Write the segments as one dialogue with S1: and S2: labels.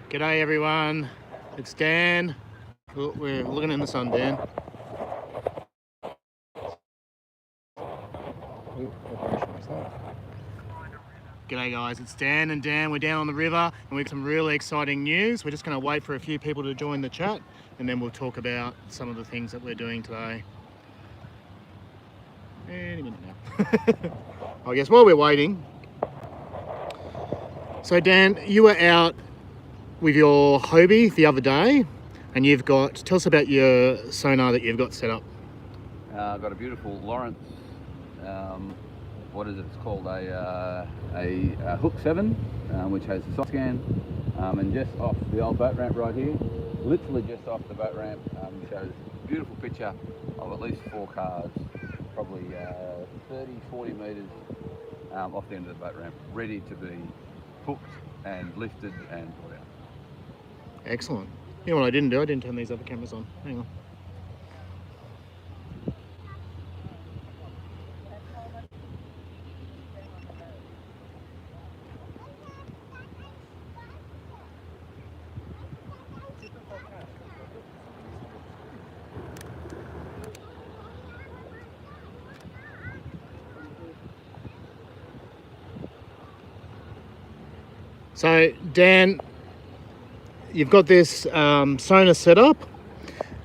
S1: G'day everyone, it's Dan. We're looking in the sun, Dan. G'day guys, it's Dan and Dan. We're down on the river and we've got some really exciting news. We're just going to wait for a few people to join the chat and then we'll talk about some of the things that we're doing today. Any minute now. I guess while we're waiting. So Dan, you were out with your Hobie the other day and tell us about your sonar that you've got set up.
S2: I've got a beautiful Lawrence, what is it? It's called a Hook 7, which has a side scan, and just off the old boat ramp right here, literally just off the boat ramp, shows a beautiful picture of at least 4 cars, probably 30-40 metres off the end of the boat ramp, ready to be hooked and lifted and brought out.
S1: Excellent. You know what I didn't do? I didn't turn these other cameras on. Hang on. So Dan, you've got this sonar set up.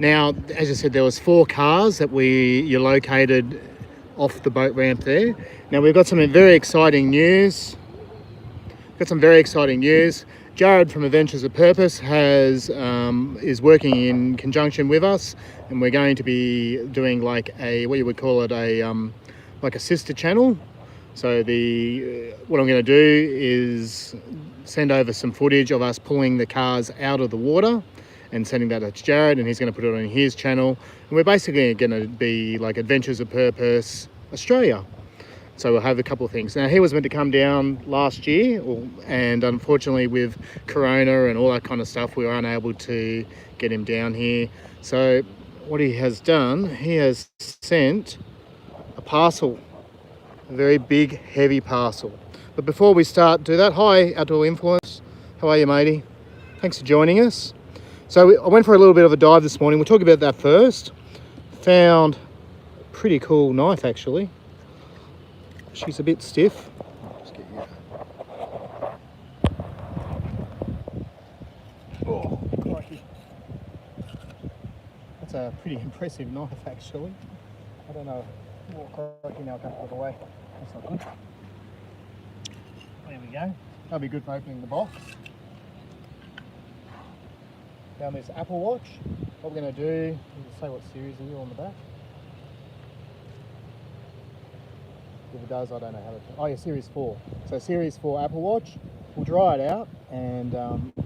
S1: Now, as I said, there was 4 cars that you located off the boat ramp there. Now we've got some very exciting news. Jared from Adventures of Purpose is working in conjunction with us, and we're going to be doing like what you would call it, like a sister channel. So what I'm going to do is send over some footage of us pulling the cars out of the water and sending that to Jared, and he's going to put it on his channel. And we're basically going to be like Adventures of Purpose Australia. So we'll have a couple of things. Now he was meant to come down last year, and unfortunately with Corona and all that kind of stuff, we were unable to get him down here. So what he has done, he has sent a parcel. A very big, heavy parcel. But before we do that, hi, Outdoor Influence. How are you, matey? Thanks for joining us. So I went for a little bit of a dive this morning. We'll talk about that first. Found a pretty cool knife, actually. She's a bit stiff. Just get you. Oh, crikey. That's a pretty impressive knife, actually. I don't know. Oh, crikey, now I can't put it away. That's not good. There we go. That'll be good for opening the box. Found this Apple Watch. What we're going to do is say what series are you on the back. If it does, I don't know how to. Oh yeah, Series 4. So Series 4 Apple Watch. We'll dry it out and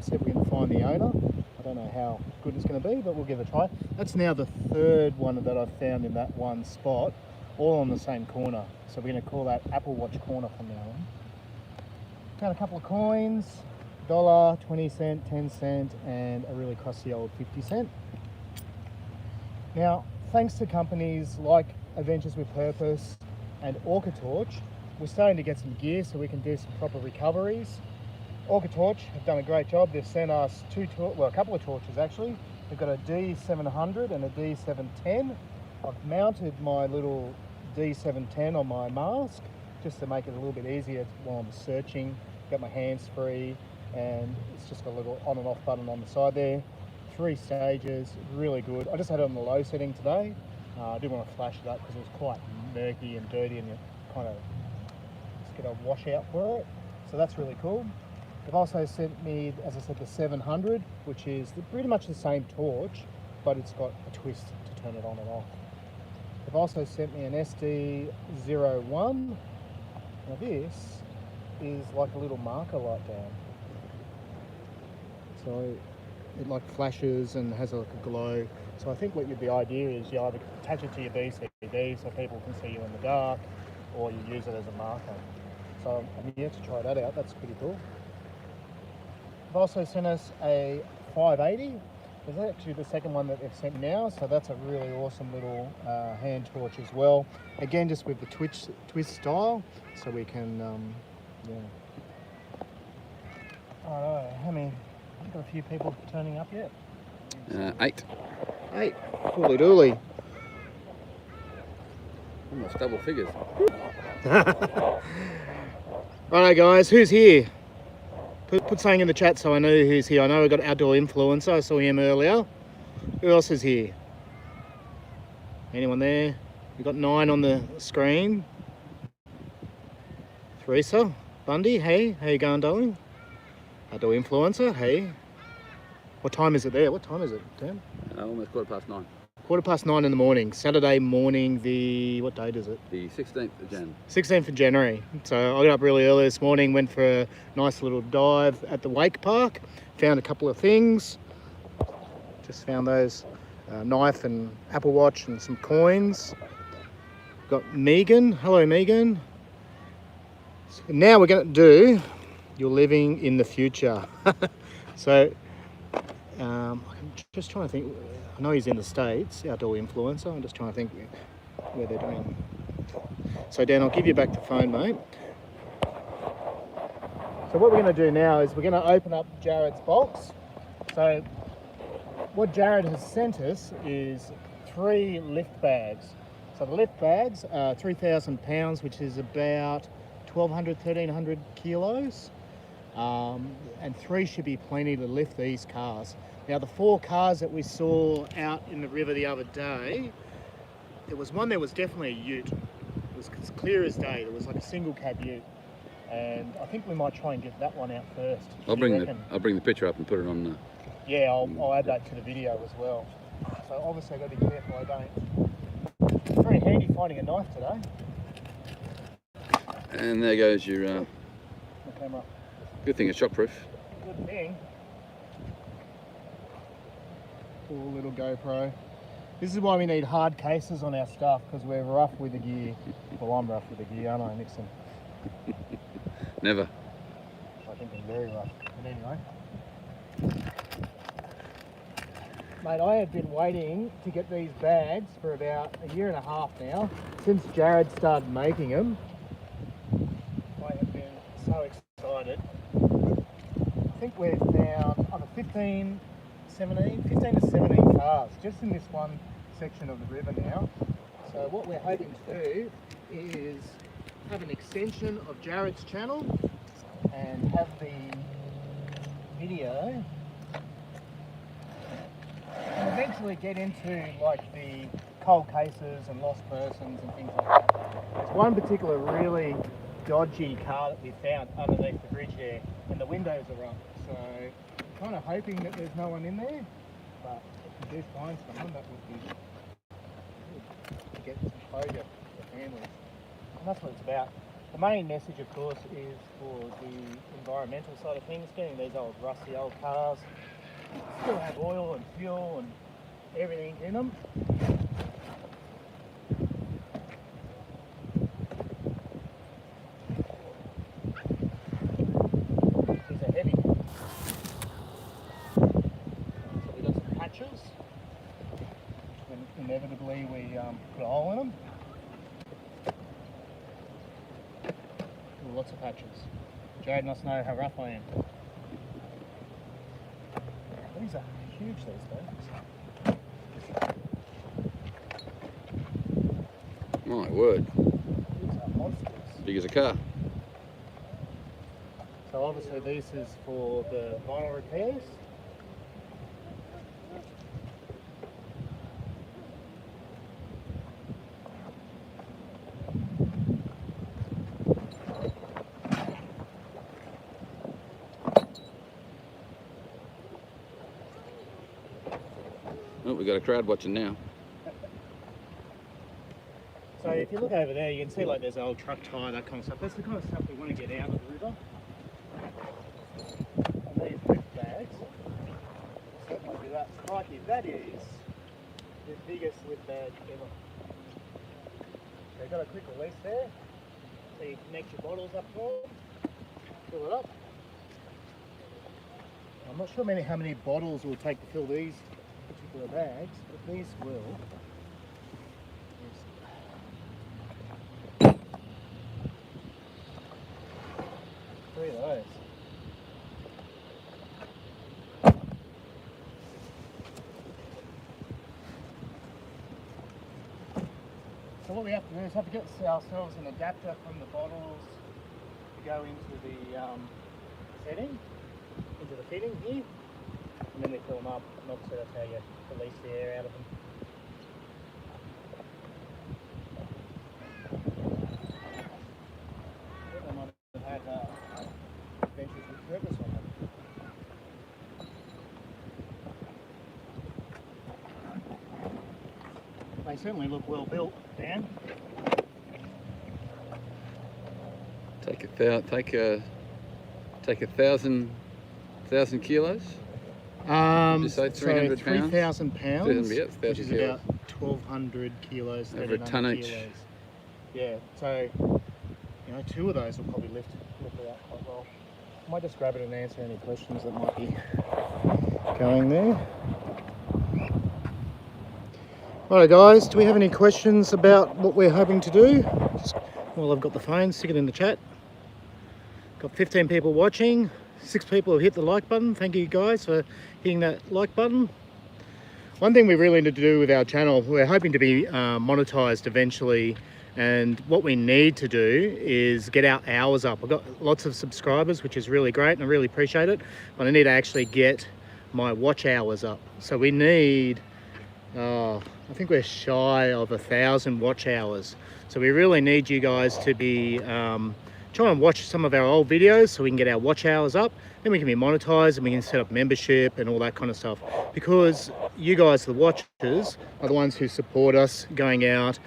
S1: see if we can find the owner. I don't know how good it's going to be, but we'll give it a try. That's now the 3rd one that I've found in that one spot, all on the same corner. So we're going to call that Apple Watch corner from now on. Found a couple of coins, $1, 20 cent, 10 cent, and a really crusty old 50 cent. Now, thanks to companies like Adventures with Purpose and Orca Torch, we're starting to get some gear so we can do some proper recoveries. Orca Torch have done a great job. They've sent us a couple of torches actually. They've got a D700 and a D710. I've mounted my little D710 on my mask just to make it a little bit easier while I'm searching. Got my hands free, and it's just got a little on and off button on the side there. 3 stages, really good. I just had it on the low setting today. I didn't want to flash it up because it was quite murky and dirty, and you kind of just get a washout for it. So that's really cool. They've also sent me, as I said, the 700, which is pretty much the same torch, but it's got a twist to turn it on and off. They've also sent me an SD01. Now this is like a little marker light down. So it like flashes and has like a glow. So I think the idea is you either attach it to your BCD so people can see you in the dark, or you use it as a marker. So I'm here to try that out. That's pretty cool. They've also sent us a 580. This is actually the 2nd one that they've sent now, so that's a really awesome little hand torch as well. Again, just with the twist style, so we can, I don't know, how many, I've Got a few people turning up yet?
S2: 8.
S1: 8. Fully dooly.
S2: Almost double figures.
S1: Righto guys, who's here? Put something in the chat so I know who's here. I know we've got Outdoor Influencer, I saw him earlier. Who else is here? Anyone there? We've got 9 on the screen. Teresa Bundy, hey, how you going, darling? Outdoor Influencer, hey. What time is it there? What time is it, Tim?
S2: Almost 9:15.
S1: 9:15 in the morning, Saturday morning, what date is it?
S2: The 16th of Jan.
S1: 16th of January. So I got up really early this morning, went for a nice little dive at the wake park, found a couple of things. Just found those knife and Apple Watch and some coins. Got Megan. Hello, Megan. So now we're going to do You're Living in the Future. So I'm just trying to think. I know he's in the States, Outdoor Influencer. I'm just trying to think where they're doing. So Dan, I'll give you back the phone, mate. So what we're going to do now is we're going to open up Jared's box. So what Jared has sent us is 3 lift bags. So the lift bags are 3,000 pounds, which is about 1,200, 1,300 kilos. And 3 should be plenty to lift these cars. Now the 4 cars that we saw out in the river the other day, there was one that was definitely a ute. It was clear as day. It was like a single cab ute. And I think we might try and get that one out first.
S2: I'll bring the picture up and put it on the...
S1: Yeah, I'll add that to the video as well. So obviously I've got to be careful I don't. Very handy finding a knife today.
S2: And there goes your...
S1: The camera.
S2: Good thing it's shockproof.
S1: Good thing. Cool little GoPro. This is why we need hard cases on our stuff, because we're rough with the gear. Well, I'm rough with the gear, aren't I, Nixon?
S2: Never.
S1: I think I'm very rough. But anyway. Mate, I have been waiting to get these bags for about 1.5 years now. Since Jared started making them, I have been so excited. I think we've found over 15 to 17 cars just in this one section of the river now. So what we're hoping to do is have an extension of Jared's channel and have the video and eventually get into like the cold cases and lost persons and things like that. There's one particular really dodgy car that we found underneath the bridge there, and the windows are up, so I'm kind of hoping that there's no one in there, but if we do find someone, that would be good to get some closure for families. And that's what it's about. The main message, of course, is for the environmental side of things, getting these old rusty old cars still have oil and fuel and everything in them. These are heavy. So we've got some patches. And inevitably we put a hole in them. Ooh, lots of patches. Jared must know how rough I am. These are huge, these days.
S2: My word.
S1: These are monsters.
S2: Big as a car.
S1: So obviously this is for the vinyl repairs.
S2: Oh, we've got a crowd watching now.
S1: So if you look over there, you can see like there's an old truck tyre, that kind of stuff. That's the kind of stuff we want to get out of the river. And these lift bags certainly do that. Crikey, that is the biggest lift bag ever. So you've got a quick release there. So you connect your bottles up to them, fill it up. I'm not sure how many bottles it will take to fill these particular bags, but these will. 3 of those. what we have to do is have to get ourselves an adapter from the bottles to go into the setting, into the fitting here, and then we fill them up, and obviously that's how you release the air out of them. I might have had Ventures with Purpose on them. They certainly look well built, Dan.
S2: Take a thousand kilos.
S1: Just
S2: say 300 pounds?
S1: 3,000 pounds,
S2: Yeah,
S1: which is
S2: 1,000
S1: about 1,200 kilos,
S2: Over a
S1: 1,300
S2: ton each.
S1: kilos. Yeah, so you know, 2 of those will probably lift it out quite well. I might just grab it and answer any questions that might be going there. Alright guys, do we have any questions about what we're hoping to do? Well, I've got the phone, stick it in the chat. Got 15 people watching, 6 people have hit the like button. Thank you guys for hitting that like button. One thing we really need to do with our channel, we're hoping to be monetized eventually, and what we need to do is get our hours up. I've got lots of subscribers, which is really great and I really appreciate it, but I need to actually get my watch hours up. So we need, I think we're shy of 1,000 watch hours. So we really need you guys to be try and watch some of our old videos so we can get our watch hours up, then we can be monetized and we can set up membership and all that kind of stuff, because you guys, the watchers, are the ones who support us going out,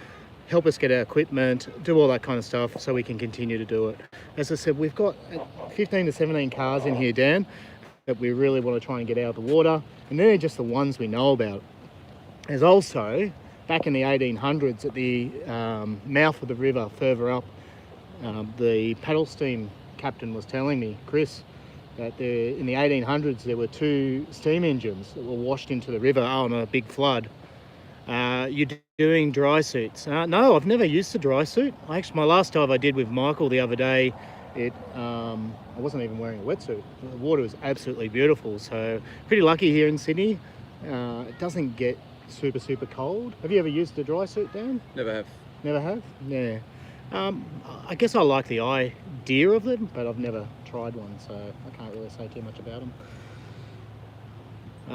S1: help us get our equipment, do all that kind of stuff so we can continue to do it. As I said, we've got 15 to 17 cars in here, Dan, that we really want to try and get out of the water, and they're just the ones we know about. There's also, back in the 1800s, at the mouth of the river further up, the paddle steam captain was telling me, Chris, that in the 1800s there were 2 steam engines that were washed into the river on a big flood. You're doing dry suits? No, I've never used a dry suit. Actually, my last dive I did with Michael the other day, I wasn't even wearing a wetsuit. The water was absolutely beautiful, so pretty lucky here in Sydney. It doesn't get super cold. Have you ever used a dry suit, Dan?
S2: Never have.
S1: Never have? Yeah. I guess I like the idea of them, but I've never tried one, so I can't really say too much about them.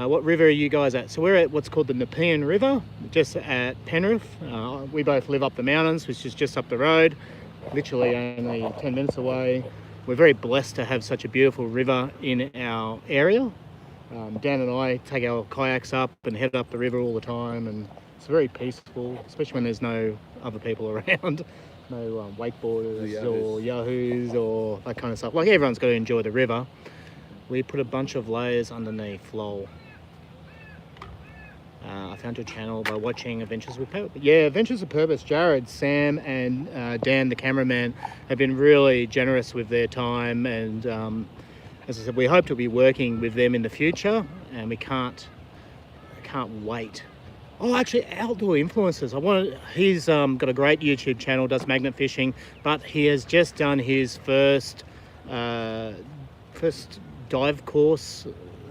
S1: What river are you guys at? So we're at what's called the Nepean River, just at Penrith. We both live up the mountains, which is just up the road, literally only 10 minutes away. We're very blessed to have such a beautiful river in our area. Dan and I take our kayaks up and head up the river all the time, and it's very peaceful, especially when there's no other people around. No wakeboarders or yahoos or that kind of stuff. Like, everyone's got to enjoy the river. We put a bunch of layers underneath Lowell. I found your channel by watching Adventures with Purpose. Yeah, Adventures with Purpose. Jared, Sam and Dan, the cameraman, have been really generous with their time, and as I said, we hope to be working with them in the future, and we can't wait. Oh, actually, Outdoor Influencers. He's got a great YouTube channel, does magnet fishing, but he has just done his first dive course,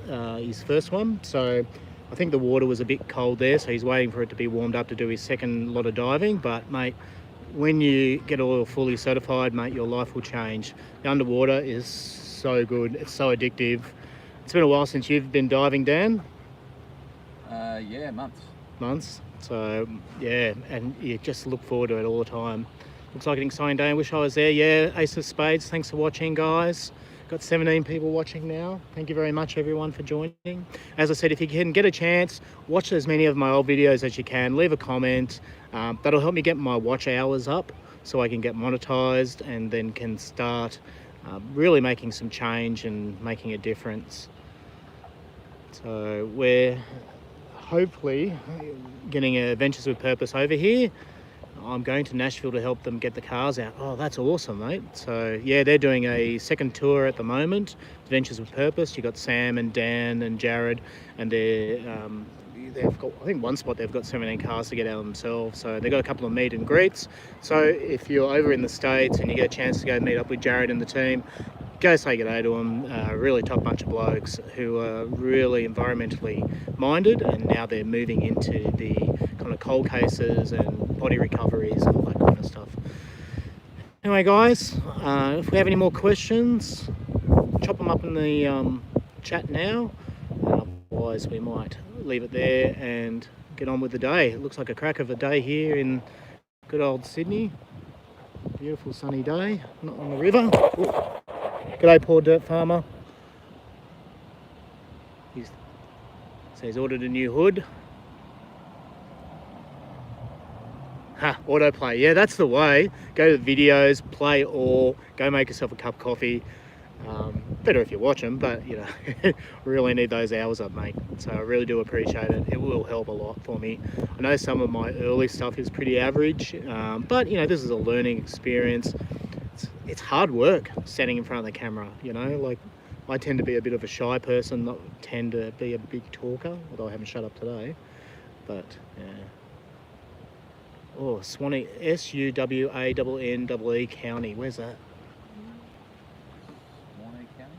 S1: his first one. So I think the water was a bit cold there, so he's waiting for it to be warmed up to do his second lot of diving. But mate, when you get all fully certified, mate, your life will change. The underwater is so good. It's so addictive. It's been a while since you've been diving, Dan.
S2: Yeah, months.
S1: So yeah, and you just look forward to it all the time. Looks like an exciting day. I wish I was there. Yeah, Ace of Spades, thanks for watching, guys. Got 17 people watching now. Thank you very much, everyone, for joining. As I said, if you can get a chance, watch as many of my old videos as you can. Leave a comment. That'll help me get my watch hours up so I can get monetized and then can start really making some change and making a difference. So we're hopefully getting Adventures with Purpose over here. I'm going to Nashville to help them get the cars out. Oh, that's awesome, mate. So yeah, they're doing a second tour at the moment, Adventures with Purpose. You got Sam and Dan and Jared, and they've got, I think one spot they've got 17 cars to get out themselves. So they've got a couple of meet and greets. So if you're over in the States and you get a chance to go meet up with Jared and the team, go say good day to them. Really top bunch of blokes who are really environmentally minded, and now they're moving into the kind of cold cases and body recoveries and all that kind of stuff. Anyway, guys, if we have any more questions, chop them up in the chat now. Otherwise, we might leave it there and get on with the day. It looks like a crack of a day here in good old Sydney. Beautiful sunny day, not on the river. Ooh. G'day, poor dirt farmer. He's ordered a new hood. Ha, autoplay. Yeah, that's the way. Go to the videos, play all, go make yourself a cup of coffee. Better if you watch them, but you know, really need those hours up, mate. So I really do appreciate it. It will help a lot for me. I know some of my early stuff is pretty average, but you know, this is a learning experience. It's hard work standing in front of the camera, you know, like I tend to be a bit of a shy person, not tend to be a big talker, although I haven't shut up today, but yeah. Oh, Swanee, Suwanee County, where's that?
S2: Swanee County?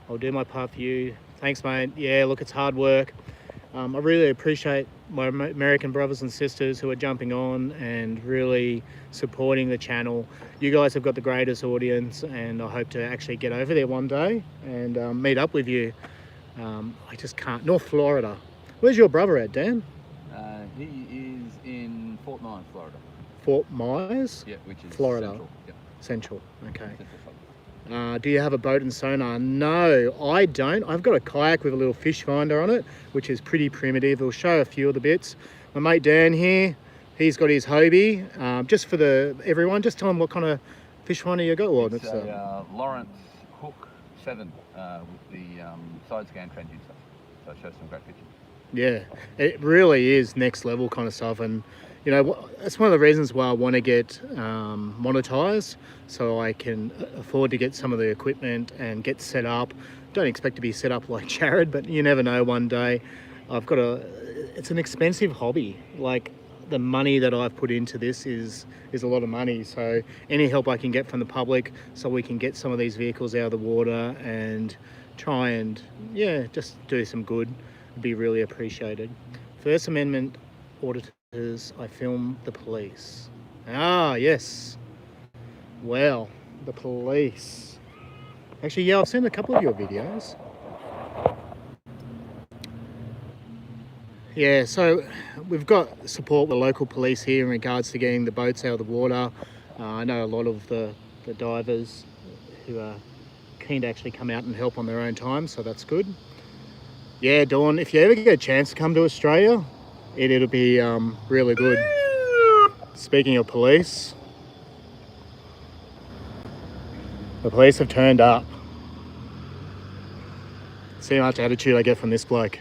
S1: I'll do my part for you. Thanks, mate. Yeah, look, it's hard work. I really appreciate my American brothers and sisters who are jumping on and really supporting the channel. You guys have got the greatest audience, and I hope to actually get over there one day and meet up with you. I just can't. North Florida. Where's your brother at, Dan?
S2: He is in Fort Myers, Florida.
S1: Fort Myers?
S2: Yeah, which is
S1: Florida.
S2: Central. Yep.
S1: Central, okay.
S2: Central Florida.
S1: Do you have a boat and sonar? No, I don't. I've got a kayak with a little fish finder on it, which is pretty primitive. I'll show a few of the bits. My mate Dan here, he's got his Hobie. Just for everyone, just tell them what kind of fish finder you got. Well,
S2: It's a Lawrence Hook 7 with the side scan transducer. So it shows some great pictures.
S1: Yeah, it really is next level kind of stuff, and you know, that's one of the reasons why I want to get monetized, so I can afford to get some of the equipment and get set up. Don't expect to be set up like Jared, but you never know, one day. It's an expensive hobby. Like, the money that I've put into this is a lot of money, so any help I can get from the public so we can get some of these vehicles out of the water and try and, yeah, just do some good, would be really appreciated. First Amendment auditors, I film the police. Ah, yes. Well, the police. Actually, yeah, I've seen a couple of your videos. Yeah, so we've got support with the local police here in regards to getting the boats out of the water. I know a lot of the divers who are keen to actually come out and help on their own time, so that's good. Yeah, Dawn, if you ever get a chance to come to Australia, it'll be really good. Speaking of police, the police have turned up. See how much attitude I get from this bloke.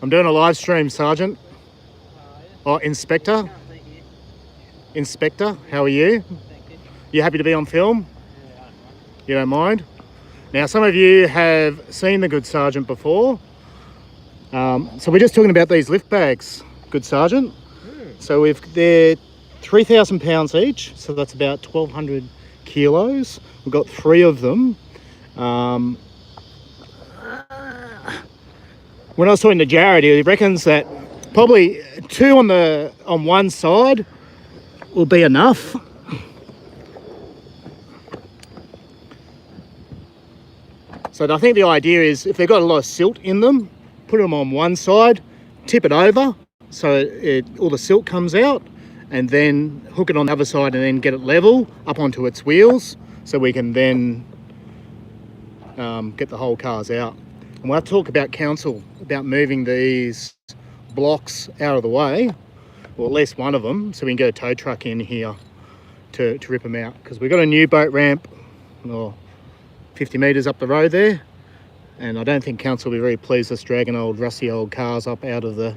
S1: I'm doing a live stream, Sergeant. Oh, Inspector. Inspector, how are you? You happy to be on film? You don't mind? Now, some of you have seen the Good Sergeant before. So we're just talking about these lift bags, Good Sergeant. So they're 3,000 pounds each, so that's about 1,200 kilos. We've got 3 of them. When I was talking to Jared, he reckons that probably 2 on one side will be enough. So I think the idea is, if they've got a lot of silt in them, put them on one side, tip it over so all the silt comes out, and then hook it on the other side and then get it level up onto its wheels, so we can then get the whole cars out. And we'll have to talk about council about moving these blocks out of the way, or at least one of them, so we can get a tow truck in here to rip them out, because we've got a new boat ramp 50 metres up the road there, and I don't think council will be very pleased us dragging rusty old cars up out of the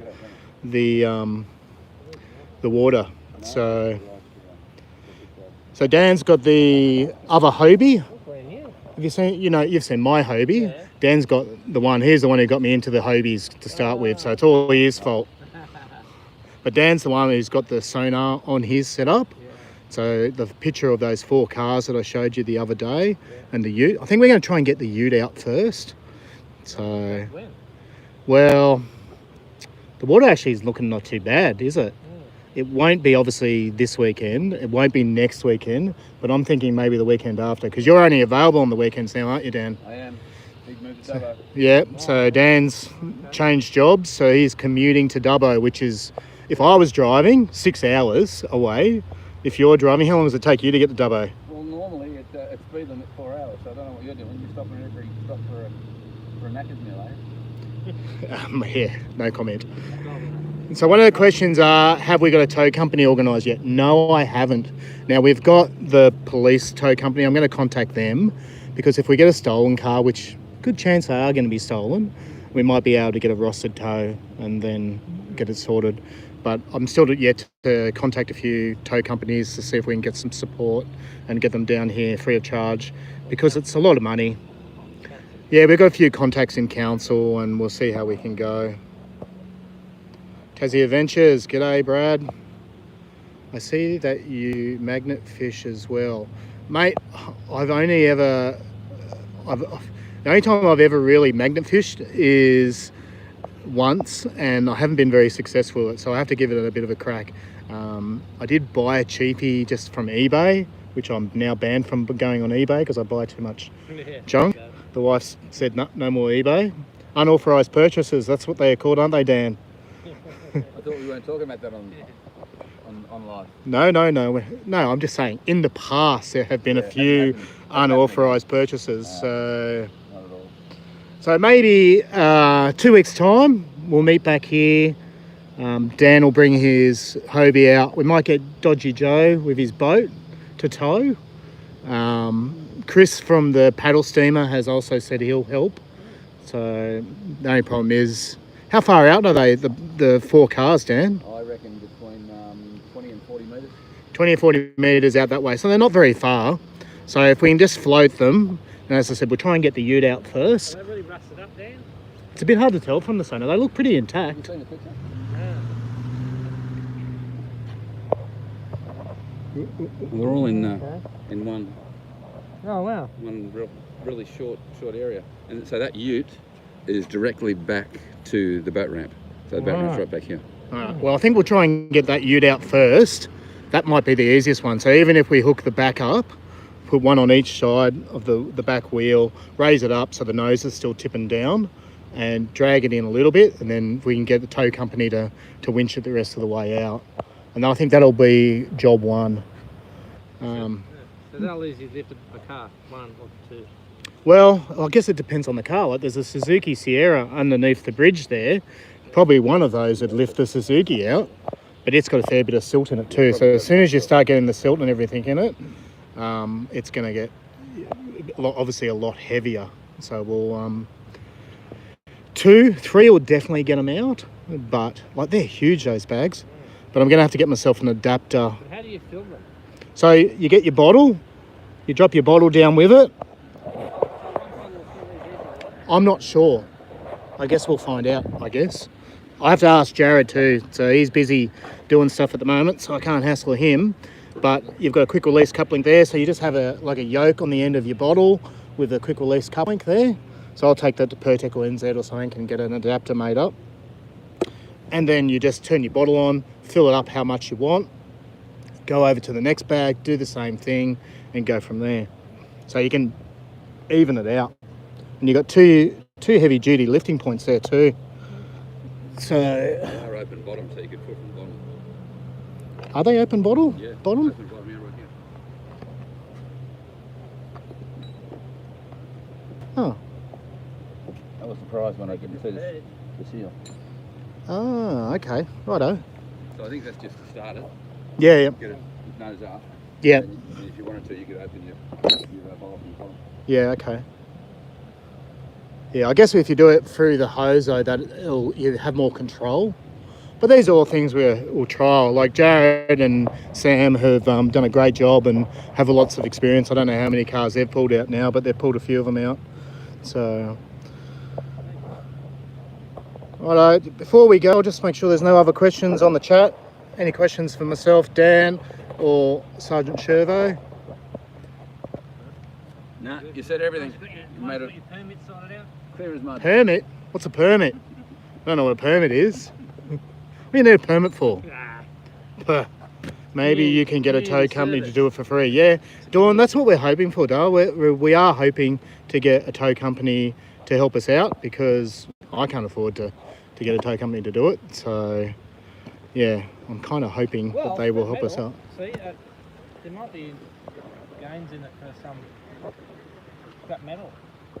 S1: water. So Dan's got the other Hobie. Have you seen? You've seen my Hobie. Yeah. Dan's got the one. He's the one who got me into the Hobies to start with, so it's all his fault. But Dan's the one who's got the sonar on his setup. So the picture of those 4 cars that I showed you the other day, and the ute. I think we're going to try and get the ute out first. So, well, The water actually is looking not too bad, is it? It won't be obviously this weekend. It won't be next weekend, but I'm thinking maybe the weekend after, because you're only available on the weekends now, aren't you, Dan?
S2: I am. Big move to Dubbo.
S1: Yeah, so Dan's changed jobs, so he's commuting to Dubbo, which is, if I was driving, 6 hours away. If you're driving, how long does it take you to get to Dubbo?
S2: Well, normally it's speed limit 4 hours, so I don't know what you're doing. You're stopping at every stop for a Macca's meal, eh?
S1: Yeah, no comment. So one of the questions are, have we got a tow company organised yet? No, I haven't. Now, we've got the police tow company. I'm going to contact them, because if we get a stolen car, which good chance they are going to be stolen, we might be able to get a rostered tow and then get it sorted. But I'm still yet to contact a few tow companies to see if we can get some support and get them down here free of charge, because it's a lot of money. Yeah, we've got a few contacts in council and we'll see how we can go. Tassie Adventures, g'day Brad. I see that you magnet fish as well. Mate, the only time I've ever really magnet fished is once, and I haven't been very successful at it, so I have to give it a bit of a crack. I did buy a cheapie just from eBay, which I'm now banned from going on eBay because I buy too much junk. The wife said no more eBay. Unauthorised purchases, that's what they're called, aren't they, Dan?
S2: I thought we weren't talking about that on live.
S1: No, I'm just saying, in the past there have been a few unauthorised purchases, so...
S2: Not at all.
S1: So maybe 2 weeks' time, we'll meet back here. Dan will bring his Hobie out. We might get Dodgy Joe with his boat to tow. Chris from the paddle steamer has also said he'll help. So the only problem is, how far out are they, the 4 cars, Dan?
S2: I reckon between 20 and 40 metres.
S1: 20 or 40 metres out that way. So they're not very far. So if we can just float them, and as I said, we'll try and get the ute out first.
S3: Are they really rusted up, Dan?
S1: It's a bit hard to tell from the sonar. They look pretty
S2: Have you
S1: intact.
S2: seen the picture? They're all in one
S3: Oh, wow.
S2: really short area, and so that ute is directly back to the boat ramp. So the boat ramp's right back here.
S1: All right. Well, I think we'll try and get that ute out first. That might be the easiest one. So even if we hook the back up, put one on each side of the back wheel, raise it up so the nose is still tipping down, and drag it in a little bit, and then we can get the tow company to winch it the rest of the way out. And I think that'll be job one.
S3: So they'll easily lift a car, 1 or 2.
S1: Well, I guess it depends on the car. Like, there's a Suzuki Sierra underneath the bridge there. Probably one of those would lift the Suzuki out, but it's got a fair bit of silt in it too. So as soon as you start getting the silt and everything in it, it's going to get obviously a lot heavier. So we'll 2, 3 will definitely get them out, but like they're huge, those bags. But I'm going to have to get myself an adapter.
S3: But how do you fill them?
S1: So you get your bottle, you drop your bottle down with it. I'm not sure. I guess we'll find out, I guess. I have to ask Jared too. So he's busy doing stuff at the moment, so I can't hassle him. But you've got a quick release coupling there. So you just have a yoke on the end of your bottle with a quick release coupling there. So I'll take that to Pertec or NZ or something and get an adapter made up. And then you just turn your bottle on, fill it up how much you want, go over to the next bag, do the same thing, and go from there. So you can even it out. And you've got two heavy duty lifting points there too. So
S2: They are open bottom, so you could put from the bottom.
S1: are they open bottle?
S2: Yeah.
S1: Bottom?
S2: Open bottom, yeah, right here.
S1: Oh.
S2: I was surprised when I couldn't see the seal.
S1: Ah, okay. Righto.
S2: So I think that's just to start it.
S1: Yeah.
S2: Get it nose up.
S1: Yeah.
S2: And if you wanted to, you could open your bottle from the bottom.
S1: Yeah, okay. Yeah, I guess if you do it through the hose though, you have more control. But these are all things we'll trial. Like Jared and Sam have done a great job and have lots of experience. I don't know how many cars they've pulled out now, but they've pulled a few of them out. So, righto, before we go, just make sure there's no other questions on the chat. Any questions for myself, Dan, or Sergeant Shervo?
S2: No, you said everything. You made it
S3: Your permit sorted out?
S2: clear as mud.
S1: Permit? What's a permit? I don't know what a permit is.
S3: Well,
S1: do you need a permit for?
S3: Ah,
S1: Puh. Maybe you can get a tow
S3: Community
S1: company to
S3: service.
S1: do it for free. Yeah, Dawn, that's what we're hoping for, Dale. We are hoping to get a tow company to help us out because I can't afford to get a tow company to do it. So, yeah, I'm kind of hoping that they will help us out.
S3: See, there might be gains in it for some scrap metal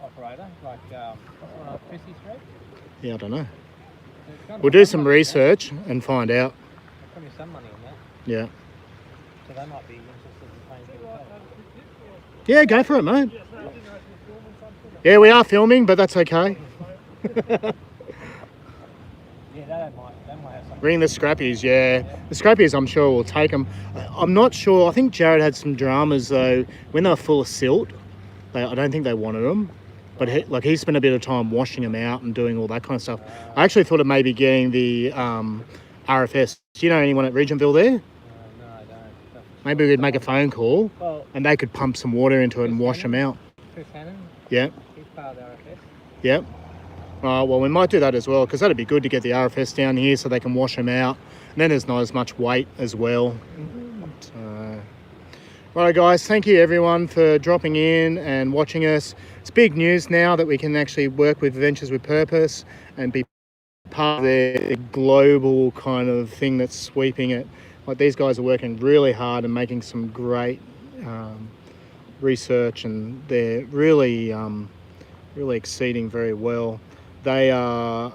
S3: operator, like what's one on Chrissy Street.
S1: Yeah, I don't know.
S3: There's gonna
S1: We'll
S3: be
S1: do
S3: some
S1: some
S3: money in
S1: research and find out.
S3: that. There's probably some money in that,
S1: Yeah.
S3: so they might be interested in paying for the tow.
S1: Yeah, go for it, mate. Yeah, we are filming, but that's okay.
S3: Yeah, they might have some.
S1: Ring the Scrappies, yeah. The Scrappies, I'm sure, will take them. I'm not sure. I think Jared had some dramas, though. When they were full of silt, I don't think they wanted them. But he spent a bit of time washing them out and doing all that kind of stuff. I actually thought of maybe getting the RFS. Do you know anyone at Regentville there?
S3: No, I don't.
S1: Maybe we'd make a phone call
S3: Well,
S1: and they could pump some water into it and wash them out.
S3: Chris Hannon,
S1: Yeah,
S3: he's part of the RFS.
S1: yeah. Well, we might do that as well because that'd be good to get the RFS down here so they can wash them out. And then there's not as much weight as well. So, right, guys, thank you everyone for dropping in and watching us. It's big news now that we can actually work with Ventures with Purpose and be part of their global kind of thing that's sweeping it. Like these guys are working really hard and making some great research, and they're really exceeding very well. They are,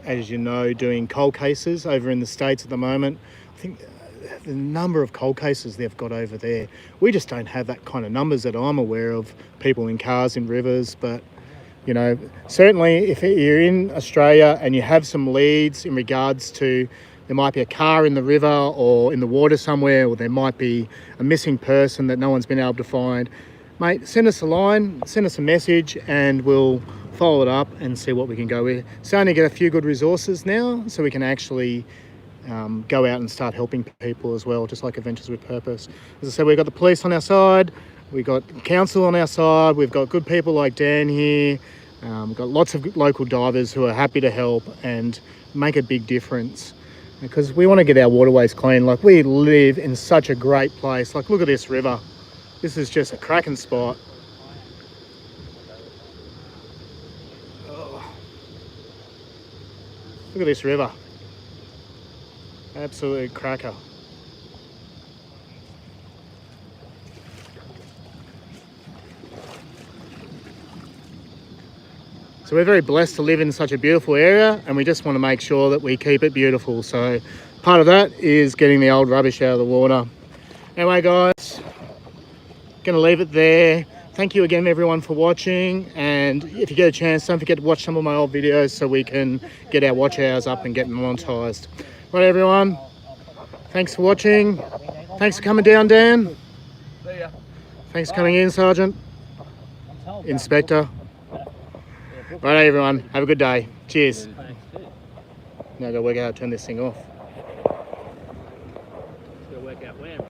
S1: as you know, doing cold cases over in the States at the moment. I think the number of cold cases they've got over there, we just don't have that kind of numbers that I'm aware of, people in cars in rivers. But you know, certainly if you're in Australia and you have some leads in regards to there might be a car in the river or in the water somewhere, or there might be a missing person that no one's been able to find, mate, send us a line, send us a message, and we'll follow it up and see what we can go with. Starting to get a few good resources now, so we can actually go out and start helping people as well, just like Adventures with Purpose. As I said, we've got the police on our side, we've got council on our side, we've got good people like Dan here, we've got lots of local divers who are happy to help and make a big difference. Because we want to get our waterways clean. Like, we live in such a great place. Like, look at this river. This is just a cracking spot. Oh. Look at this river. Absolute cracker. So we're very blessed to live in such a beautiful area, and we just want to make sure that we keep it beautiful. So part of that is getting the old rubbish out of the water. Anyway, guys, gonna leave it there. Thank you again, everyone, for watching. And if you get a chance, don't forget to watch some of my old videos so we can get our watch hours up and get monetized. Right, everyone. Thanks for watching. Thanks for coming down, Dan.
S2: See ya.
S1: Thanks for coming in, Sergeant. Inspector. Right, everyone. Have a good day. Cheers.
S3: Thanks, too.
S1: Now go work out how to turn this thing off.